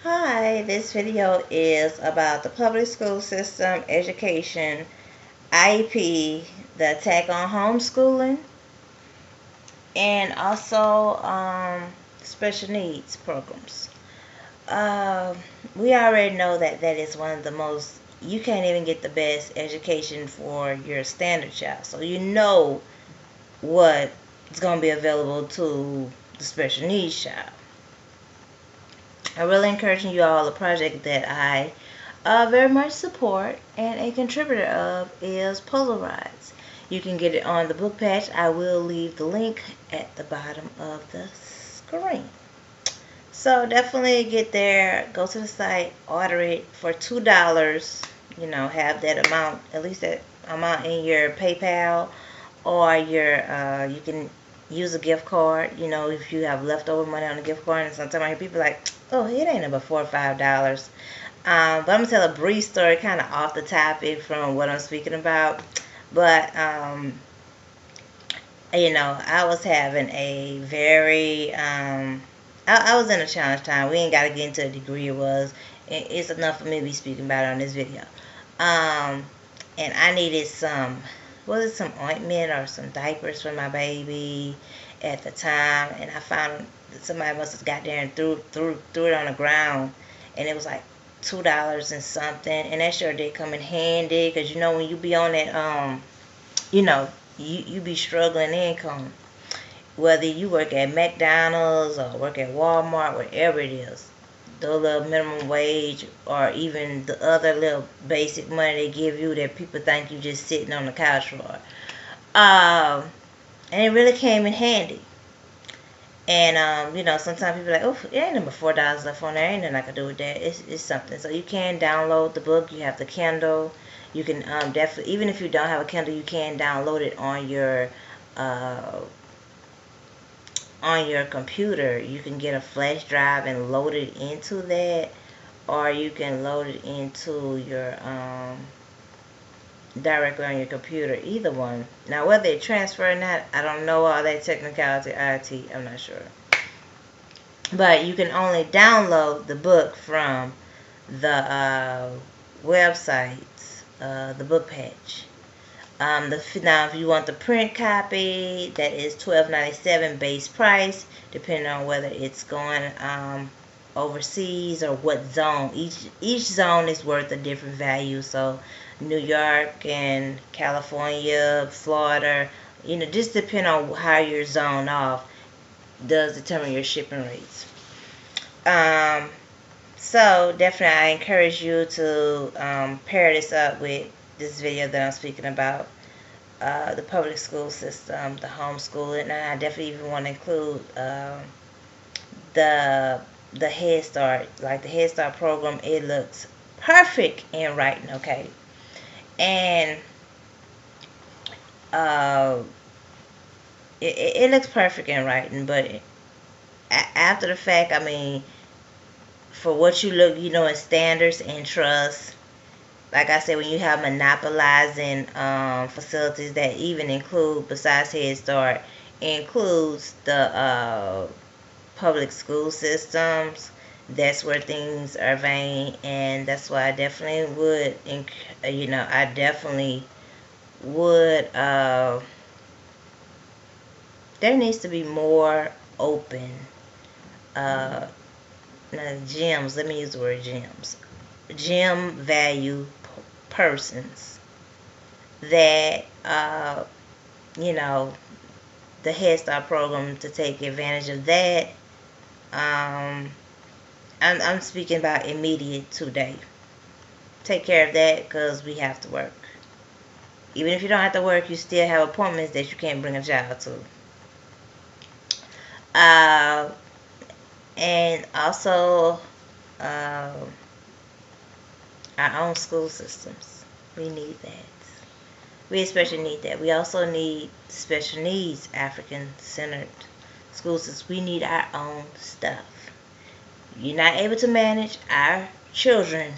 Hi, this video is about the public school system, education, IEP, the attack on homeschooling, and also special needs programs. Uh, we already know that that is one of the most, you can't even get the best education for your standard child. So you know what is going to be available to the special needs child. I really encouraging you all, a project that I very much support and a contributor of is Puzzle Rides. You can get it on the book patch. I will leave the link at the bottom of the screen. So definitely get there, go to the site, order it for $2. You know, have that amount, at least that amount in your PayPal, or your you can use a gift card. You know, if you have leftover money on a gift card, and sometimes I hear people like, oh, it ain't about $4 or $5. But I'm gonna tell a brief story, kind of off the topic from what I'm speaking about. But you know, I was having a very I was in a challenge time. We ain't got to get into a degree it was. It's enough for me to be speaking about it on this video. Um, and I needed some ointment or some diapers for my baby at the time. And I found that somebody must have got there and threw it on the ground. And it was like $2 and something. And that sure did come in handy. Because, you know, when you be on that, you know, you be struggling income. Whether you work at McDonald's or work at Walmart, wherever it is, the little minimum wage or even the other little basic money they give you that people think you just sitting on the couch for. And it really came in handy. And you know, sometimes people are like, oh, it ain't number $4 left on there. Ain't nothing I can do with that. It's something. So you can download the book. You have the Kindle. You can definitely, even if you don't have a Kindle, you can download it uh, on your computer. You can get a flash drive and load it into that, or you can load it into your directly on your computer. Either one. Now, whether it transfer or not, I don't know all that technicality. IT, I'm not sure. But you can only download the book from the website, the book patch. Now, if you want the print copy, that is $12.97 base price, depending on whether it's going overseas or what zone. Each zone is worth a different value. So, New York and California, Florida, you know, just depending on how you're zoned off, does determine your shipping rates. So definitely, I encourage you to pair this up with this video that I'm speaking about, the public school system, the homeschooling, and I definitely even want to include the Head Start, like the Head Start program. It looks perfect in writing, okay, and uh, it looks perfect in writing, but after the fact, I mean, for what you look, you know, in standards and trust. Like I said, when you have monopolizing facilities that even include, besides Head Start, includes the public school systems, that's where things are vain, and that's why I definitely would, you know, I definitely would, there needs to be more open, gyms, let me use the word gyms, gym value persons that you know, the Head Start program to take advantage of that. I'm speaking about immediate today. Take care of that because we have to work. Even if you don't have to work, you still have appointments that you can't bring a child to. And also our own school systems. We need that. We especially need that. We also need special needs, African-centered school systems. We need our own stuff. You're not able to manage our children.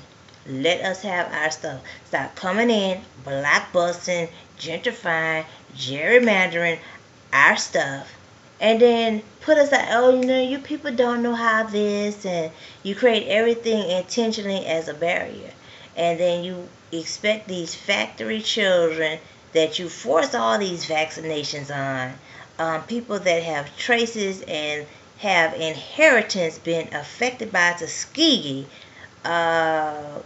Let us have our stuff. Stop coming in, blockbusting, gentrifying, gerrymandering our stuff, and then put aside, oh, you people don't know how this, and you create everything intentionally as a barrier. And then you expect these factory children that you force all these vaccinations on, people that have traces and have inheritance been affected by Tuskegee, uh,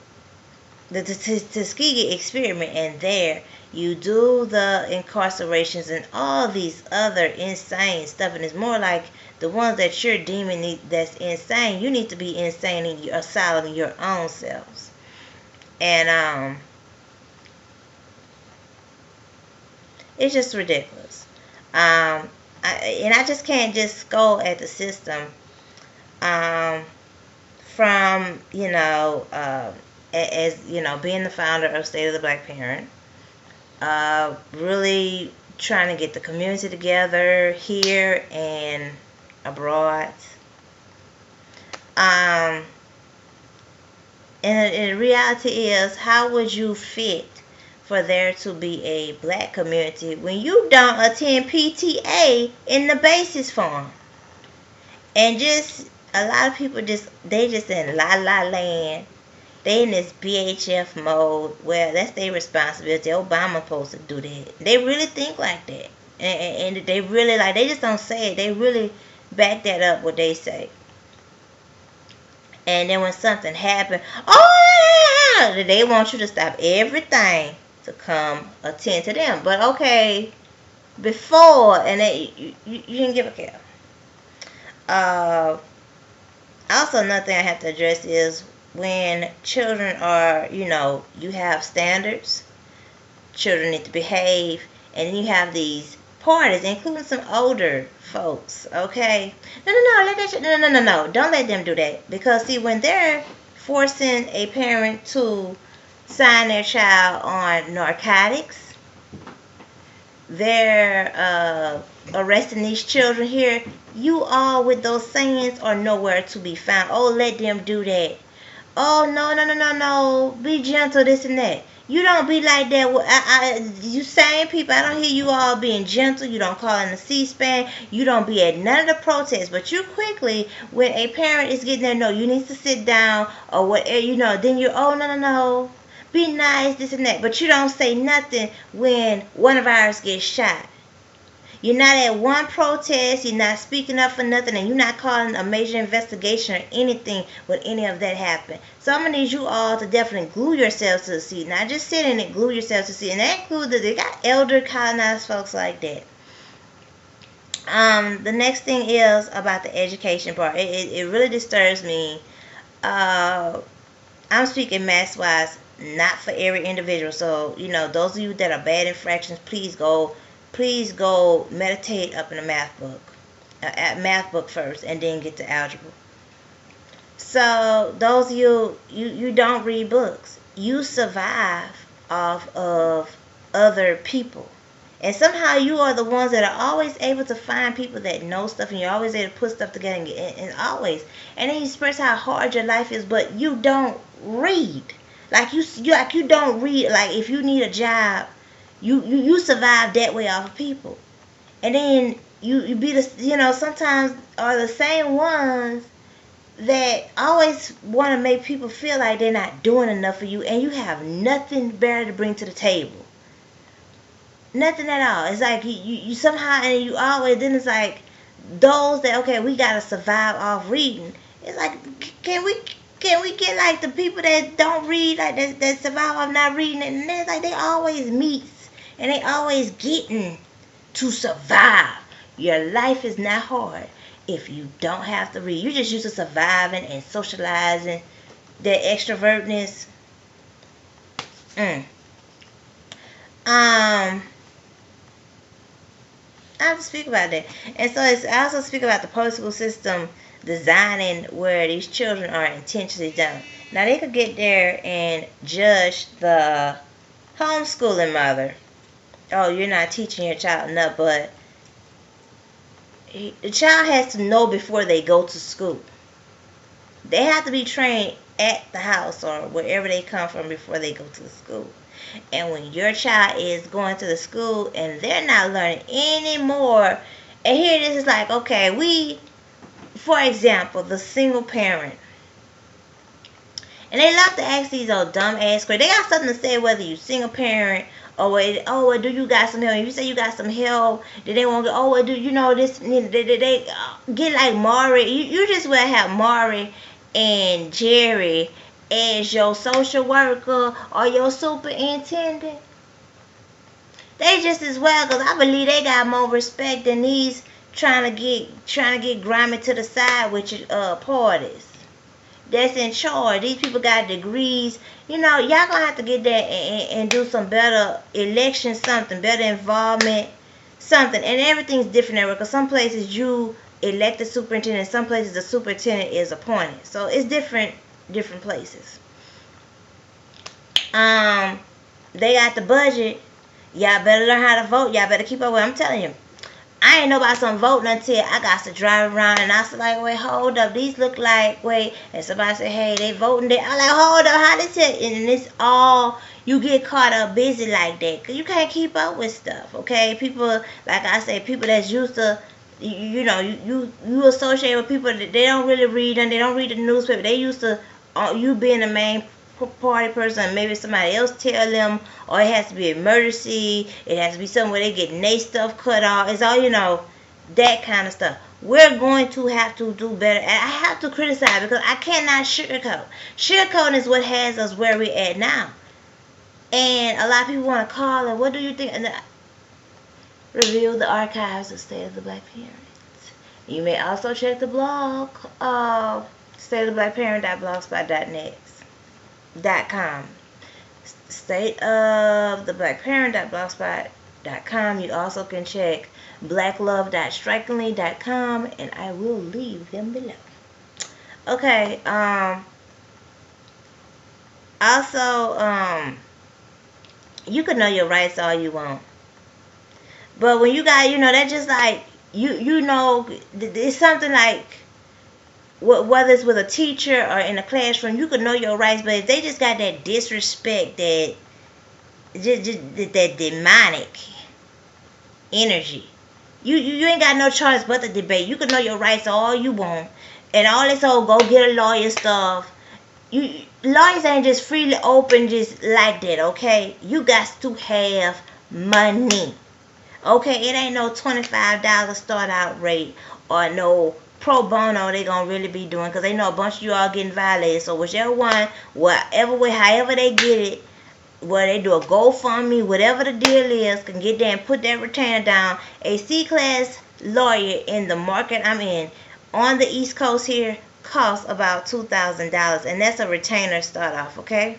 the Tuskegee experiment, and there you do the incarcerations and all these other insane stuff, and it's more like the ones that you're deeming that's insane. You need to be insane in your asylum in your own selves, and it's just ridiculous. And I just can't just go at the system, um, from as being the founder of State of the Black Parent, really trying to get the community together here and abroad. Um, and the reality is, how would you fit for there to be a black community when you don't attend PTA in the basis form? And just a lot of people they just in la la land. They in this BHF mode. Well, that's their responsibility. Obama supposed to do that. They really think like that, and they really like. They just don't say it. They really back that up what they say. And then when something happens, oh, they want you to stop everything to come attend to them. But okay, before and you didn't give a care. Also, another thing I have to address is when children are, you have standards, children need to behave, and then you have these parties, including some older folks, okay? No, don't let them do that. Because, see, when they're forcing a parent to sign their child on narcotics, they're arresting these children here, you all with those sayings are nowhere to be found. Oh, let them do that. Oh, no. Be gentle, this and that. You don't be like that. You same people, I don't hear you all being gentle. You don't call in the C-SPAN. You don't be at none of the protests. But you quickly, when a parent is getting there, no, you need to sit down or whatever, then you're, oh, no. Be nice, this and that. But you don't say nothing when one of ours gets shot. You're not at one protest, you're not speaking up for nothing, and you're not calling a major investigation or anything when any of that happened. So I'm going to need you all to definitely glue yourselves to the seat. Not just sit in it, glue yourselves to the seat. And that includes they got elder colonized folks like that. The next thing is about the education part. It really disturbs me. I'm speaking mass-wise, not for every individual. So, those of you that are bad infractions, please go meditate up in a math book. At math book first, and then get to algebra. So those of you don't read books. You survive off of other people. And somehow you are the ones that are always able to find people that know stuff, and you're always able to put stuff together and always. And then you express how hard your life is, but you don't read. Like you don't read. Like if you need a job, you survive that way off of people. And then you be sometimes are the same ones that always want to make people feel like they're not doing enough for you, and you have nothing better to bring to the table. Nothing at all. It's like you somehow, and you always, then it's like those that, okay, we gotta survive off reading. It's like, can we get like the people that don't read, like that survive off not reading? And then it's like they always meet and they always getting to survive. Your life is not hard if you don't have to read. You're just used to surviving and socializing. That extrovertness. I have to speak about that. And so I also speak about the public school system designing where these children are intentionally done. Now they could get there and judge the homeschooling mother. Oh, you're not teaching your child enough, but the child has to know before they go to school. They have to be trained at the house or wherever they come from before they go to the school. And when your child is going to the school and they're not learning any more And here it is like, okay, for example, the single parent. And they love to ask these old dumb ass questions. They got something to say whether you single parent or well, do you got some help? If you say you got some help, then they won't go, well, do you know this? They get like Maury. You just will have Maury and Jerry as your social worker or your superintendent. They just as well, because I believe they got more respect than these trying to get grimy to the side with your parties that's in charge. These people got degrees. Y'all gonna have to get there and do some better election, something better involvement, something. And everything's different there, because some places you elect the superintendent, some places the superintendent is appointed. So it's different places. They got the budget. Y'all better learn how to vote. Y'all better keep up with it. I'm telling you. I ain't know about some voting until I got to drive around and I was like, wait, hold up. These look like, wait. And somebody said, hey, they voting there. I'm like, hold up. How this it? And it's all, you get caught up busy like that. Because you can't keep up with stuff, okay? People, like I said, people that's used to, you associate with people that they don't really read and they don't read the newspaper. They used to, you being the main party person, maybe somebody else tell them, or it has to be emergency, it has to be something where they get their stuff cut off. It's all, that kind of stuff. We're going to have to do better. And I have to criticize because I cannot sugarcoat. Sugarcoating is what has us where we're at now. And a lot of people want to call and what do you think? And review the archives of State of the Black Parents. You may also check the blog of stateoftheblackparent.blogspot.net. .com. stateoftheblackparent.blogspot.com. You also can check blacklove.strikingly.com, and I will leave them below. Okay, also, you can know your rights all you want, but when you got, that's just like, it's something like, whether it's with a teacher or in a classroom, you can know your rights, but if they just got that disrespect, that demonic energy, you ain't got no choice but to debate. You can know your rights all you want, and all this whole go get a lawyer stuff. Lawyers ain't just freely open just like that, okay? You got to have money, okay? It ain't no $25 start out rate or no pro bono they gonna really be doing, because they know a bunch of you all getting violated. So whichever one, whatever way, however they get it, where they do a GoFundMe, whatever the deal is, can get there and put that retainer down. A C-class lawyer in the market I'm in on the East Coast here costs about $2,000, and that's a retainer start off, okay?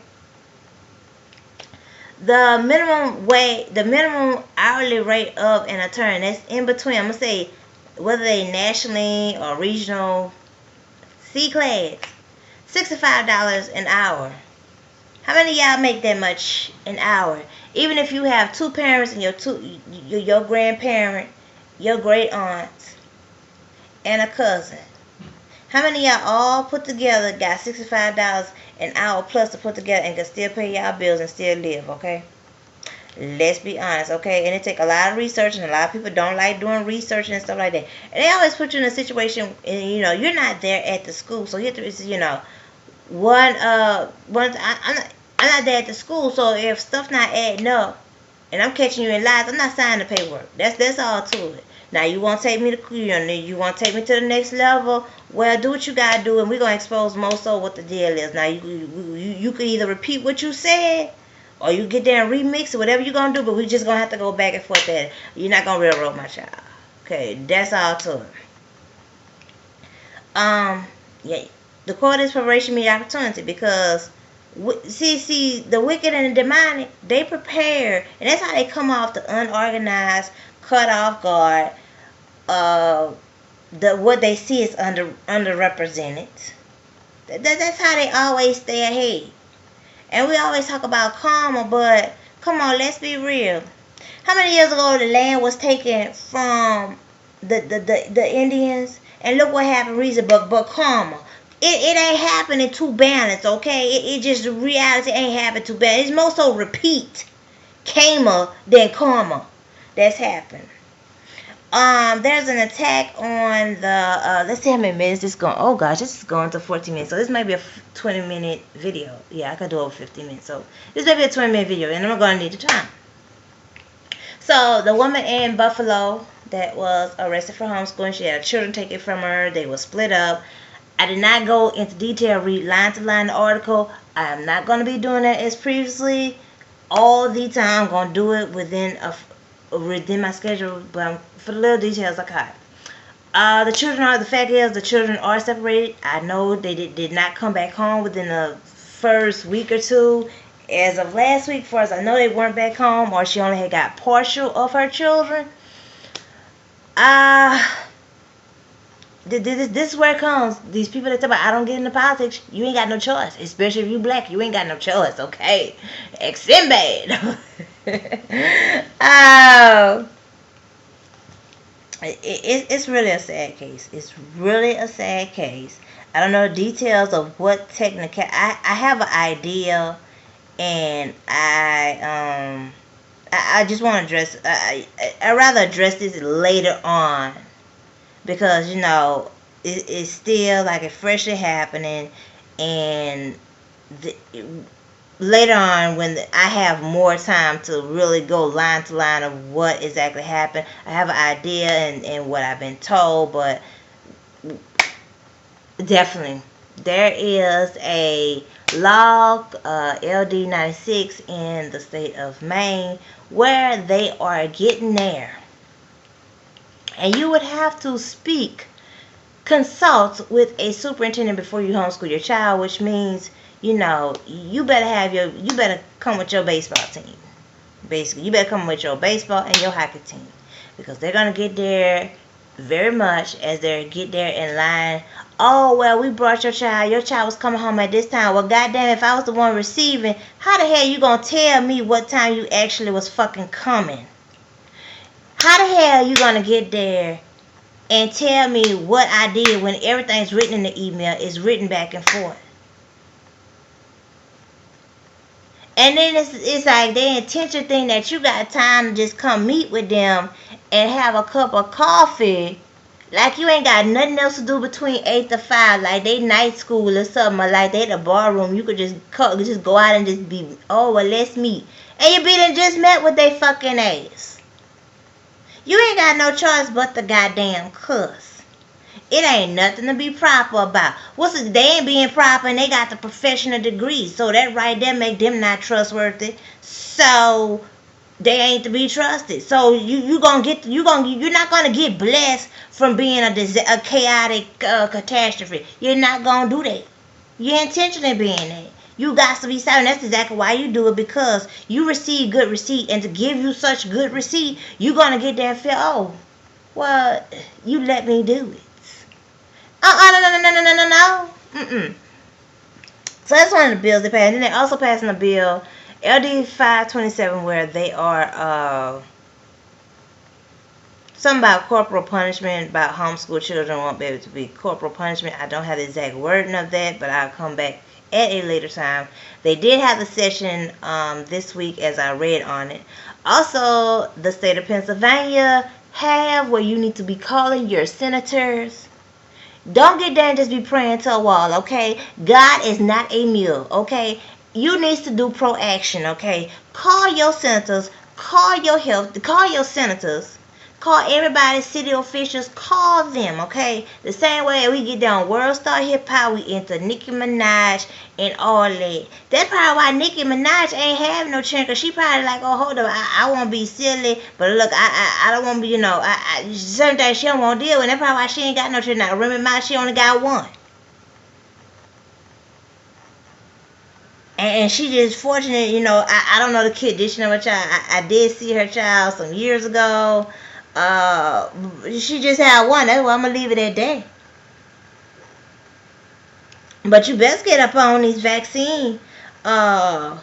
The minimum hourly rate of an attorney, that's in between, I'm gonna say, whether they nationally or regional, C-class, $65 an hour. How many of y'all make that much an hour? Even if you have two parents and your grandparent, your great aunt, and a cousin. How many of y'all all put together got $65 an hour plus to put together and can still pay y'all bills and still live, okay? Let's be honest, okay? And it take a lot of research, and a lot of people don't like doing research and stuff like that. And they always put you in a situation, and you're not there at the school, so you have to, I'm not there at the school, so if stuff not adding up, and I'm catching you in lies, I'm not signing the paperwork. That's all to it. Now you want to take me to, you want to take me to the next level. Well, do what you gotta do, and we're gonna expose most of what the deal is. Now you can either repeat what you said, or you get there and remix it, whatever you're going to do, but we just going to have to go back and forth at it. You're not going to railroad my child. Okay, that's all to it. Yeah, the court is preparation meet opportunity, because, see, the wicked and the demonic, they prepare, and that's how they come off the unorganized, cut off guard, what they see is underrepresented. That's how they always stay ahead. And we always talk about karma, but come on, let's be real. How many years ago the land was taken from the Indians? And look what happened recently, but karma. It ain't happening to balance, okay? It just, reality ain't happening to balance. It's more so repeat karma than karma that's happened. There's an attack on the, let's see how many minutes this is going. Oh gosh, this is going to 14 minutes. So this might be a 20-minute video. Yeah, I could do over 15 minutes. So this may be a 20-minute video, and I'm going to need the time. So the woman in Buffalo that was arrested for homeschooling, she had a children taken from her. They were split up. I did not go into detail, read line to line the article. I am not going to be doing that as previously all the time. I'm going to do it within my schedule, but for the little details I caught. The fact is the children are separated. I know they did not come back home within the first week or two. As of last week, for as I know, they weren't back home, or she only had got partial of her children. This is where it comes. These people that talk about I don't get into politics, you ain't got no choice. Especially if you black, you ain't got no choice, okay? Extend it's really a sad case. It's really a sad case. I don't know the details of what technical. I have an idea, and I just want to address. I rather address this later on, because it's still like it's freshly happening, and later on when I have more time to really go line to line of what exactly happened, I have an idea and what I've been told, but definitely there is a law, LD 96 in the state of Maine, where they are getting there, and you would have to consult with a superintendent before you homeschool your child, which means you better come with your baseball team. Basically, you better come with your baseball and your hockey team, because they're gonna get there very much as they get there in line. Oh, well, we brought your child. Your child was coming home at this time. Well, goddamn, if I was the one receiving, how the hell you gonna tell me what time you actually was fucking coming? How the hell you gonna get there and tell me what I did when everything's written in the email is written back and forth? And then it's like they intention thing that you got time to just come meet with them and have a cup of coffee, like you ain't got nothing else to do between 8 to 5, like they night school or something, or like they the bar room. You could just go out and just be, oh, well, let's meet. And you be done just met with they fucking ass. You ain't got no choice but to goddamn cuss. It ain't nothing to be proper about. They ain't being proper, and they got the professional degree, so that right there make them not trustworthy. So they ain't to be trusted. So you're not gonna get blessed from being a chaotic catastrophe. You're not gonna do that. You're intentionally being that. You got to be silent. That's exactly why you do it, because you receive good receipt, and to give you such good receipt, you're gonna get there and feel, oh, well, you let me do it. No. So that's one of the bills they passed. And then they're also passing a bill, LD 527, where they are something about corporal punishment, about homeschool children won't be able to be corporal punishment. I don't have the exact wording of that, but I'll come back at a later time. They did have the session this week, as I read on it. Also, the state of Pennsylvania have where you need to be calling your senators. Don't get there and just be praying to a wall, okay? God is not a mule, okay? You need to do proaction, okay? Call your senators, call your senators, call everybody, city officials, call them, okay? The same way we get down World Star Hip Hop, we into Nicki Minaj and all that. That's probably why Nicki Minaj ain't having no chance, because she probably like, oh, hold up, I won't be silly, but look, I don't want to be, certain things she don't want to deal with. That's probably why she ain't got no chance. Now, remember, she only got one. And she just fortunate, I don't know the kid. Did she know her child? I did see her child some years ago. She just had one. That's why I'm going to leave it at that. But you best get up on these vaccines. And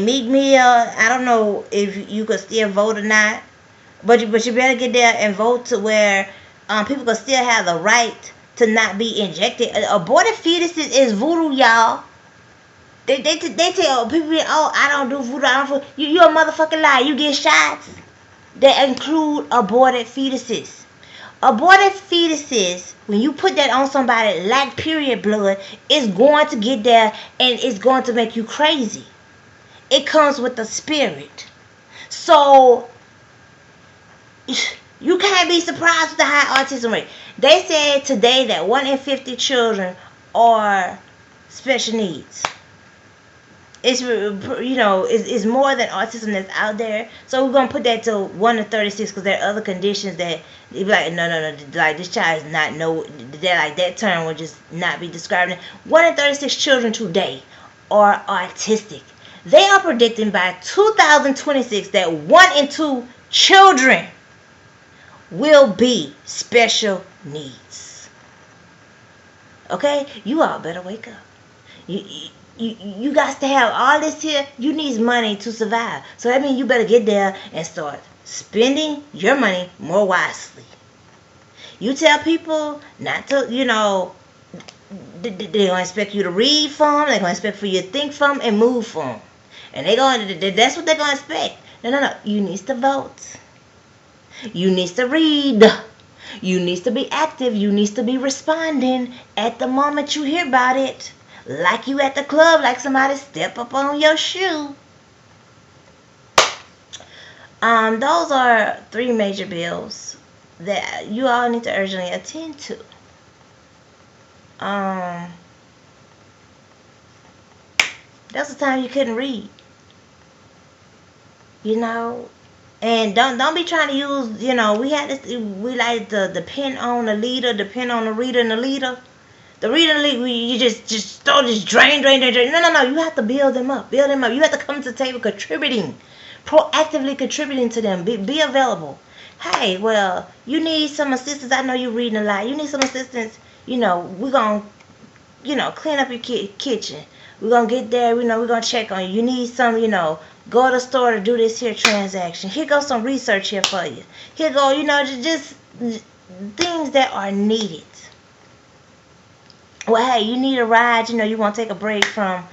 Meek Mill, I don't know if you could still vote or not. But you better get there and vote to where people can still have the right to not be injected. Aborted fetuses is voodoo, y'all. They tell people, oh, I don't do voodoo. You a motherfucking liar. You get shots. that include aborted fetuses. Aborted fetuses, when you put that on somebody like period blood, it's going to get there and it's going to make you crazy. It comes with the spirit. So you can't be surprised with the high autism rate. They said today that 1 in 50 children are special needs. It's, it's more than autism that's out there. So we're gonna put that to 1 in 36 because there are other conditions that they be like, no, like this child is not that term would just not be describing it. 1 in 36 children today are autistic. They are predicting by 2026 that 1 in 2 children will be special needs. Okay, you all better wake up. You got to have all this here. You need money to survive. So that means you better get there and start spending your money more wisely. You tell people not to, they're going to expect you to read from, they're going to expect for you to think from and move from. And that's what they're going to expect. No. You need to vote. You need to read. You need to be active. You need to be responding at the moment you hear about it. Like you at the club, like somebody step up on your shoe. Those are 3 major bills that you all need to urgently attend to. That's the time you couldn't read. And don't be trying to use, we had this, we like to depend on the leader, depend on the reader and the leader. The reader and the leader, you just throw this drain. No. You have to build them up. You have to come to the table contributing, proactively contributing to them. Be available. Hey, well, you need some assistance. I know you're reading a lot. You need some assistance. We're going to, clean up your kitchen. We're going to get there. We're going to check on you. You need some, go to the store to do this here transaction. Here goes some research here for you. Here go, just things that are needed. Well, hey, you need a ride. You want to take a break from,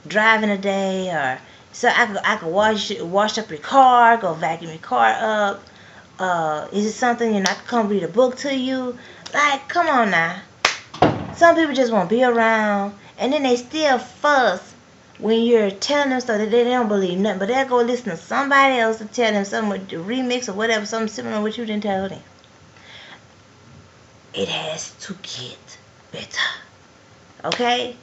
driving a day, or so I could wash up your car, go vacuum your car up. Is it something I can come read a book to you? Like, come on now. Some people just want to be around, and then they still fuss when you're telling them stuff that they don't believe nothing, but they'll go listen to somebody else to tell them something with the remix or whatever, something similar to what you didn't tell them. It has to get better. Okay?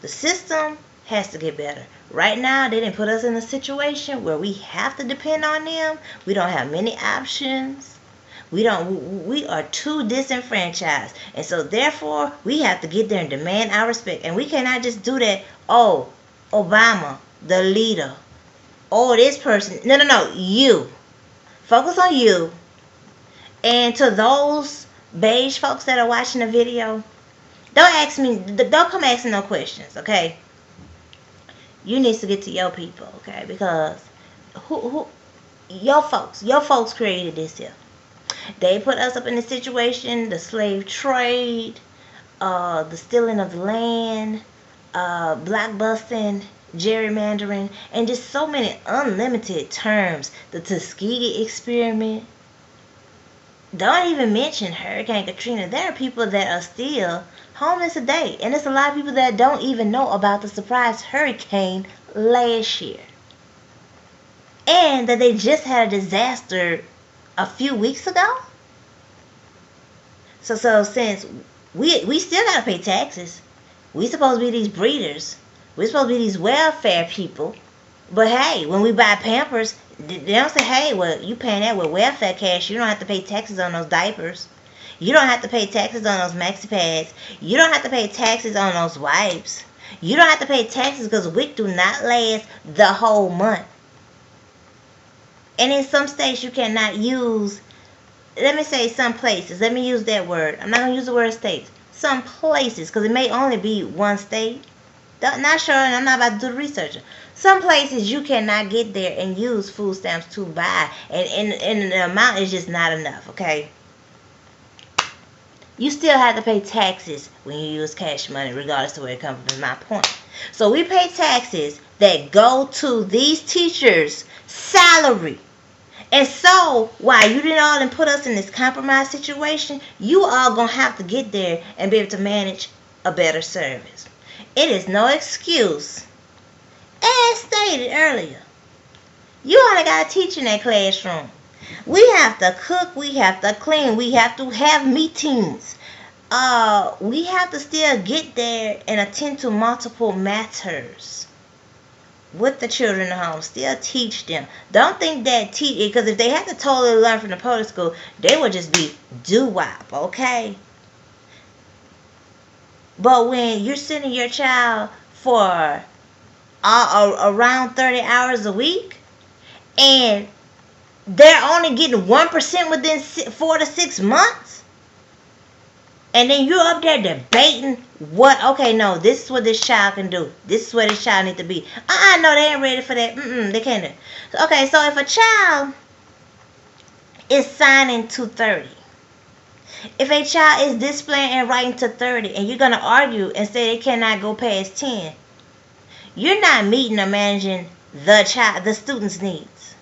The system has to get better. Right now, they didn't put us in a situation where we have to depend on them. We don't have many options. We are too disenfranchised. And so therefore, we have to get there and demand our respect. And we cannot just do that. Oh, Obama, the leader. Oh, this person. No. You. Focus on you. And to those beige folks that are watching the video, don't come asking no questions, okay? You need to get to your people, okay? Because your folks created this here. They put us up in this situation, the slave trade, the stealing of the land, blockbusting, gerrymandering, and just so many unlimited terms. The Tuskegee experiment. Don't even mention Hurricane Katrina. There are people that are still homeless today. And there's a lot of people that don't even know about the surprise hurricane last year. And that they just had a disaster a few weeks ago. So since we still got to pay taxes. We supposed to be these breeders. We're supposed to be these welfare people. But hey, when we buy Pampers, they don't say, hey, well, you paying that with welfare cash. You don't have to pay taxes on those diapers. You don't have to pay taxes on those maxi pads. You don't have to pay taxes on those wipes. You don't have to pay taxes because WIC do not last the whole month. And in some states, you cannot use, let me say some places. Let me use that word. I'm not going to use the word states. Some places, because it may only be one state. Not sure, and I'm not about to do the research. Some places you cannot get there and use food stamps to buy, and the amount is just not enough, okay? You still have to pay taxes when you use cash money, regardless of where it comes from, is my point. So we pay taxes that go to these teachers' salary. And so, while you didn't all put us in this compromised situation, you all going to have to get there and be able to manage a better service. It is no excuse. As stated earlier, you only got to teach in that classroom. We have to cook, we have to clean, we have to have meetings. We have to still get there and attend to multiple matters with the children at home. Still teach them. Don't think that because if they had to totally learn from the public school, they would just be doo-wop, okay? But when you're sending your child for around 30 hours a week, and they're only getting 1% within 4 to 6 months, and then you're up there debating okay, no, this is what this child can do. This is where this child needs to be. No, they ain't ready for that. They can't do it. Okay, so if a child is signing to 30, if a child is displaying and writing to 30, and you're going to argue and say they cannot go past 10, you're not meeting or managing the student's needs.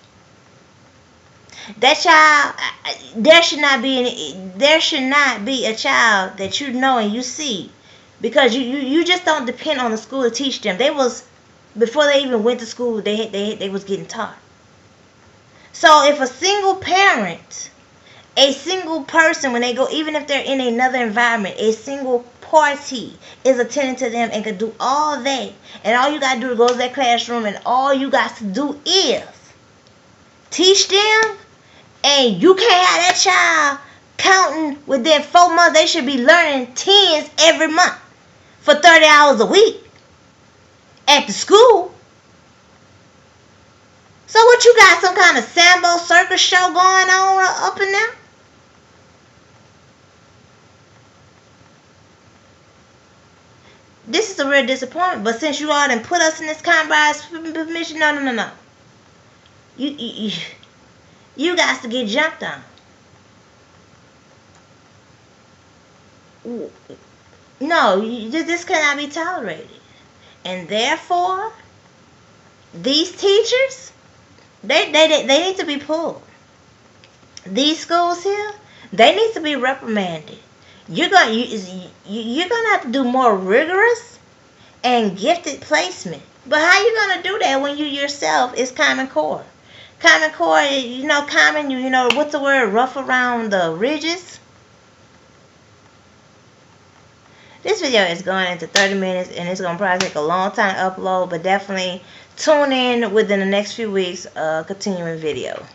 That child, there should not be a child that you know and you see, because you just don't depend on the school to teach them. Before they even went to school, they was getting taught. So if a single parent, a single person, when they go, even if they're in another environment, a single party is attending to them and can do all that, and all you got to do is go to that classroom, and all you got to do is teach them. And you can't have that child counting within 4 months. They should be learning tens every month for 30 hours a week at the school. So what, you got some kind of Sambo circus show going on up in there? This is a real disappointment. But since you all done put us in this compromise permission, no. You got to get jumped on. No, this cannot be tolerated. And therefore, these teachers, they need to be pulled. These schools here, they need to be reprimanded. You're gonna have to do more rigorous and gifted placement. But how you gonna do that when you yourself is Common Core? Common Core, what's the word? Rough around the ridges. This video is going into 30 minutes, and it's going to probably take a long time to upload, but definitely tune in within the next few weeks, continuing video.